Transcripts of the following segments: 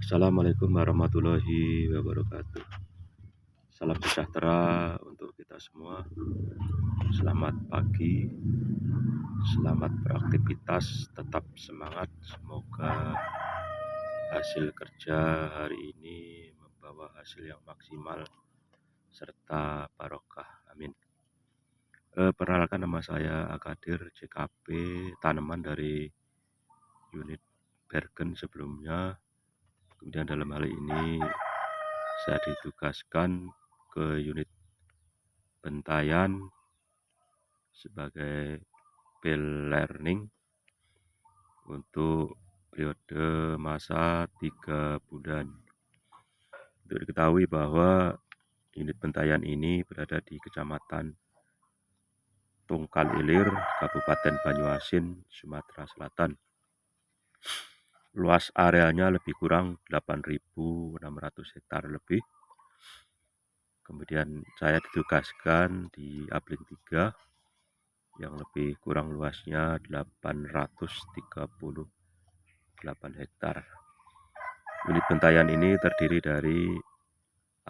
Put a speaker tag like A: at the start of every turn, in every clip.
A: Assalamualaikum warahmatullahi wabarakatuh. Salam sejahtera untuk kita semua. Selamat pagi, selamat beraktivitas, tetap semangat. Semoga hasil kerja hari ini membawa hasil yang maksimal serta barokah. Amin. Perkenalkan, nama saya Akadir JKP, tanaman dari unit Bergen sebelumnya. Kemudian dalam hal ini saya ditugaskan ke unit Bentayan sebagai field learning untuk periode masa 3 bulan. Untuk diketahui bahwa unit Bentayan ini berada di Kecamatan Tungkal Ilir, Kabupaten Banyuasin, Sumatera Selatan. Luas areanya lebih kurang 8.600 hektar lebih. Kemudian saya ditugaskan di Abling 3 yang lebih kurang luasnya 838 hektar. Unit Bentayan ini terdiri dari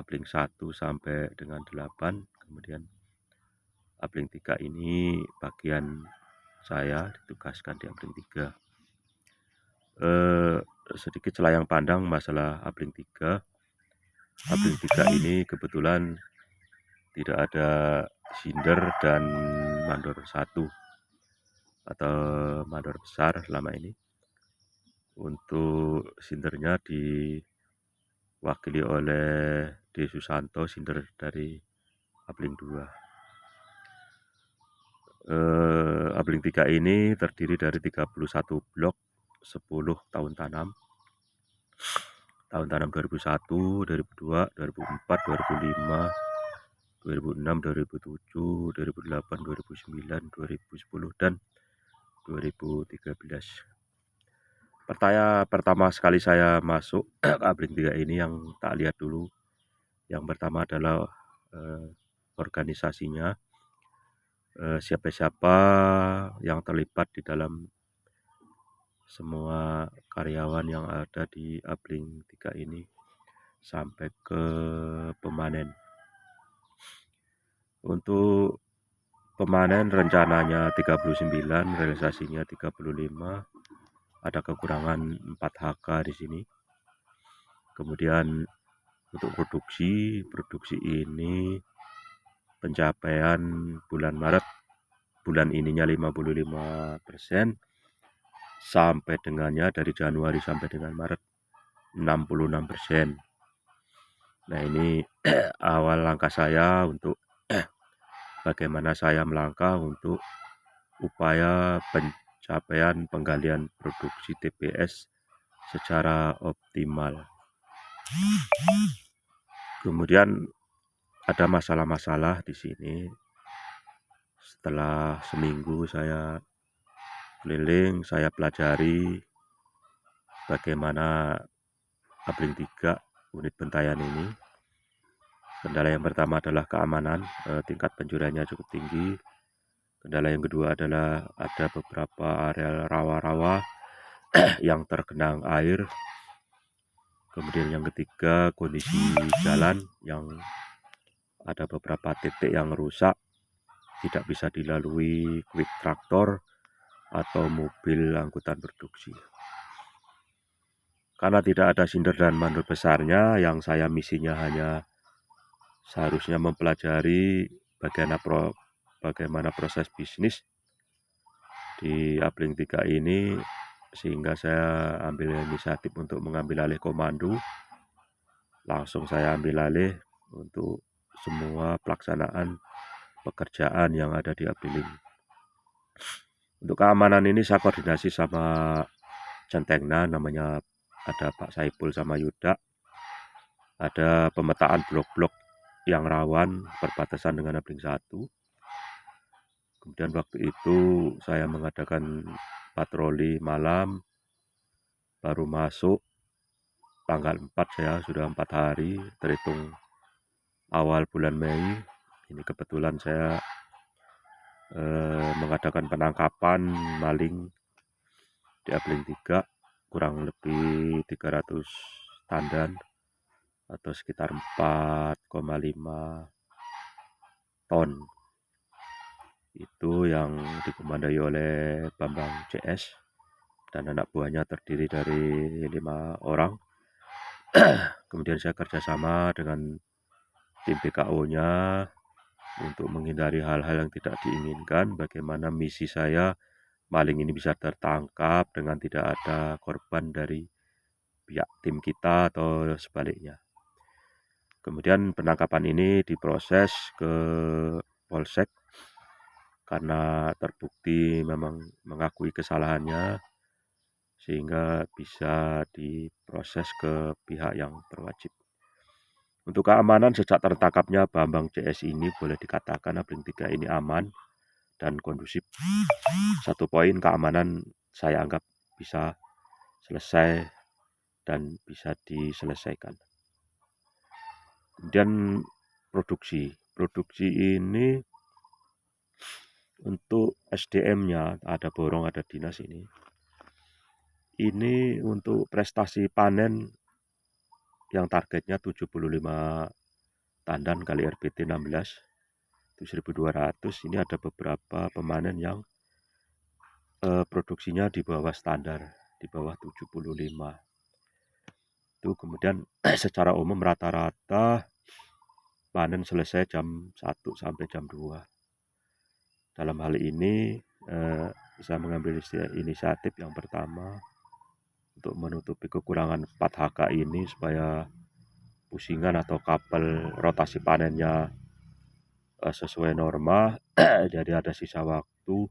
A: Abling 1 sampai dengan 8. Kemudian Abling 3 ini bagian saya ditugaskan di Abling 3. Sedikit selayang pandang masalah Abling 3. Abling 3 ini kebetulan tidak ada sinder dan mandor 1 atau mandor besar selama ini. Untuk sindernya diwakili oleh D. Susanto, sinder dari Abling 2. Abling 3 ini terdiri dari 31 blok, 10 tahun tanam. Tahun tanam 2001, 2002, 2004, 2005, 2006, 2007, 2008, 2009, 2010, dan 2013. Pertama sekali saya masuk ke Abling 3 ini yang tak lihat dulu. Yang pertama adalah organisasinya. Siapa-siapa yang terlibat di dalam semua karyawan yang ada di Abling 3 ini sampai ke pemanen. Untuk pemanen rencananya 39, realisasinya 35. Ada kekurangan 4 HK di sini. Kemudian untuk produksi ini pencapaian bulan Maret, bulan ininya 55%, sampai dengannya dari Januari sampai dengan Maret 66%. Nah, ini awal langkah saya untuk bagaimana saya melangkah untuk upaya pencapaian penggalian produksi TBS secara optimal. Kemudian ada masalah-masalah di sini. Setelah seminggu saya keliling, saya pelajari bagaimana Abling 3 unit Bentayan ini. Kendala yang pertama adalah keamanan, tingkat pencuriannya cukup tinggi. Kendala yang kedua adalah ada beberapa area rawa-rawa yang tergenang air. Kemudian yang ketiga, kondisi jalan yang ada beberapa titik yang rusak, tidak bisa dilalui quick traktor atau mobil angkutan produksi. Karena tidak ada sinder dan mandor besarnya, yang saya misinya hanya seharusnya mempelajari bagaimana proses bisnis di Abling 3 ini, sehingga saya ambil inisiatif untuk mengambil alih komando. Langsung saya ambil alih untuk semua pelaksanaan pekerjaan yang ada di Abling. Untuk keamanan ini saya koordinasi sama centengna, namanya ada Pak Saipul sama Yuda. Ada pemetaan blok-blok yang rawan perbatasan dengan Abling 1. Kemudian waktu itu saya mengadakan patroli malam, baru masuk tanggal 4, saya sudah 4 hari terhitung awal bulan Mei. Ini kebetulan saya mengadakan penangkapan maling di Abling 3, kurang lebih 300 tandan atau sekitar 4,5 ton. Itu yang dikomandai oleh Bambang CS dan anak buahnya terdiri dari 5 orang. Kemudian saya kerjasama dengan tim BKO-nya untuk menghindari hal-hal yang tidak diinginkan. Bagaimana misi saya maling ini bisa tertangkap dengan tidak ada korban dari pihak tim kita atau sebaliknya. Kemudian penangkapan ini diproses ke Polsek karena terbukti memang mengakui kesalahannya, sehingga bisa diproses ke pihak yang berwajib. Untuk keamanan, sejak tertangkapnya Bambang CS ini boleh dikatakan Abling 3 ini aman dan kondusif. Satu poin keamanan saya anggap bisa selesai dan bisa diselesaikan. Kemudian produksi ini untuk SDM-nya ada borong, ada dinas ini. Ini untuk prestasi panen yang targetnya 75 tandan kali RBT 16 itu 1.200. Ini ada beberapa pemanen yang produksinya di bawah standar, di bawah 75. Itu kemudian secara umum rata-rata panen selesai jam 1 sampai jam 2. Dalam hal ini saya mengambil inisiatif yang pertama untuk menutupi kekurangan 4HK ini supaya pusingan atau kapal rotasi panennya sesuai norma. Jadi ada sisa waktu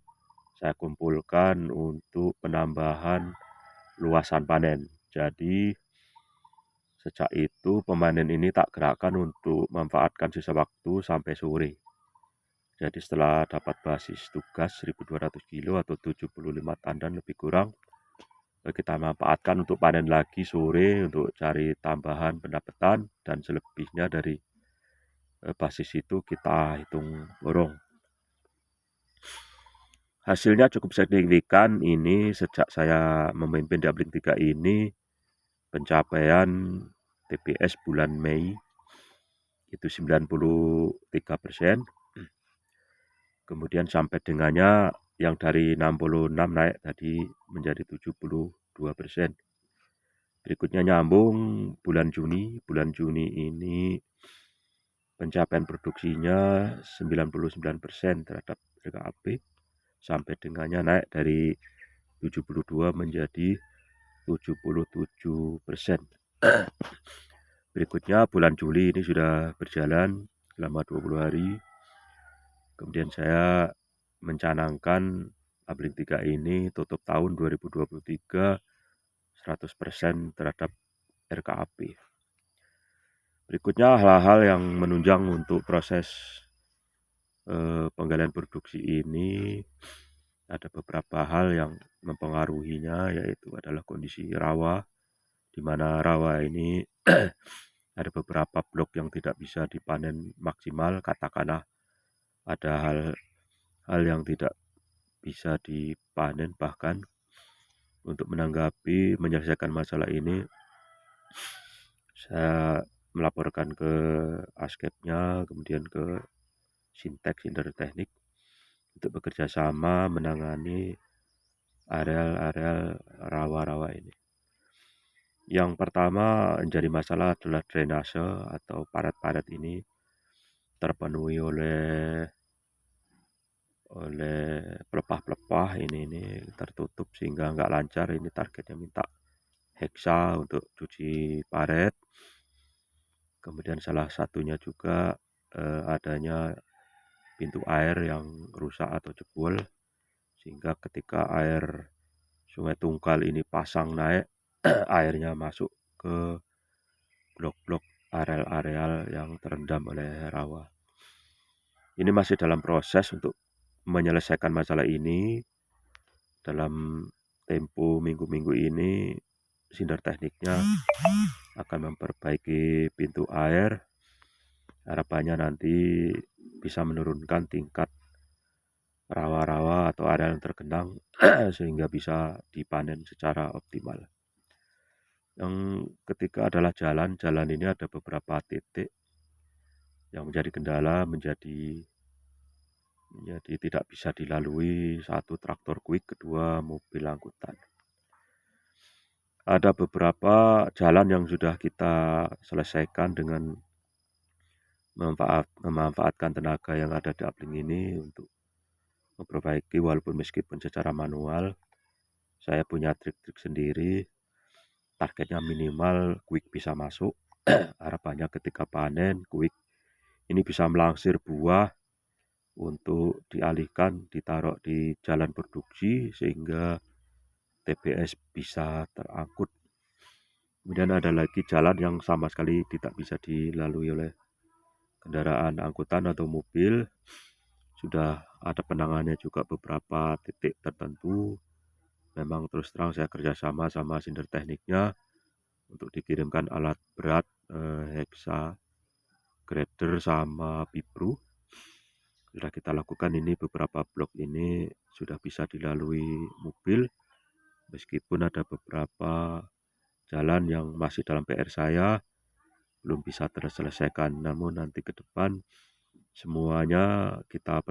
A: saya kumpulkan untuk penambahan luasan panen. Jadi sejak itu pemanen ini tak gerakkan untuk memanfaatkan sisa waktu sampai sore. Jadi setelah dapat basis tugas 1.200 kilo atau 75 tandan lebih kurang, kita manfaatkan untuk panen lagi sore untuk cari tambahan pendapatan, dan selebihnya dari basis itu kita hitung borong. Hasilnya cukup signifikan ini sejak saya memimpin di Abling 3 ini. Pencapaian TPS bulan Mei itu 93%. Kemudian sampai dengannya yang dari 66 naik tadi menjadi 72%. Berikutnya nyambung bulan Juni. Bulan Juni ini pencapaian produksinya 99% terhadap RKAP. Sampai dengannya naik dari 72 menjadi 77%. Berikutnya bulan Juli ini sudah berjalan selama 20 hari. Kemudian saya mencanangkan Abling 3 ini tutup tahun 2023 100% terhadap RKAP. Berikutnya hal-hal yang menunjang untuk proses penggalian produksi ini. Ada beberapa hal yang mempengaruhinya, yaitu adalah kondisi rawa, di mana rawa ini ada beberapa blok yang tidak bisa dipanen maksimal. Katakanlah ada hal yang tidak bisa dipanen. Bahkan untuk menanggapi menyelesaikan masalah ini, saya melaporkan ke ASKEP-nya, kemudian ke Sintek Teknik untuk bekerja sama menangani areal-areal rawa-rawa ini. Yang pertama menjadi masalah adalah drainase atau parit-parit ini terpenuhi oleh pelepah-pelepah ini tertutup sehingga nggak lancar. Ini targetnya minta heksa untuk cuci paret. Kemudian salah satunya juga adanya pintu air yang rusak atau jebol, sehingga ketika air Sungai Tungkal ini pasang naik, airnya masuk ke blok-blok areal-areal yang terendam oleh rawa. Ini masih dalam proses untuk menyelesaikan masalah ini. Dalam tempo minggu-minggu ini, Sindar Tekniknya akan memperbaiki pintu air. Harapannya nanti bisa menurunkan tingkat rawa-rawa atau area yang tergenang sehingga bisa dipanen secara optimal. Yang ketiga adalah jalan. Jalan ini ada beberapa titik yang menjadi kendala, menjadi tidak bisa dilalui. Satu, traktor Kwik, kedua, mobil angkutan. Ada beberapa jalan yang sudah kita selesaikan dengan memanfaatkan tenaga yang ada di Apling ini untuk memperbaiki, walaupun meskipun secara manual. Saya punya trik-trik sendiri. Targetnya minimal Kwik bisa masuk. Harapannya ketika panen, Kwik ini bisa melangsir buah untuk dialihkan, ditaruh di jalan produksi sehingga TBS bisa terangkut. Kemudian ada lagi jalan yang sama sekali tidak bisa dilalui oleh kendaraan angkutan atau mobil. Sudah ada penanganannya juga beberapa titik tertentu. Memang terus terang saya kerjasama sama Sinder Tekniknya untuk dikirimkan alat berat, heksa, grader sama pipru. Sudah kita lakukan ini, beberapa blok ini sudah bisa dilalui mobil. Meskipun ada beberapa jalan yang masih dalam PR saya, belum bisa terselesaikan. Namun nanti ke depan semuanya kita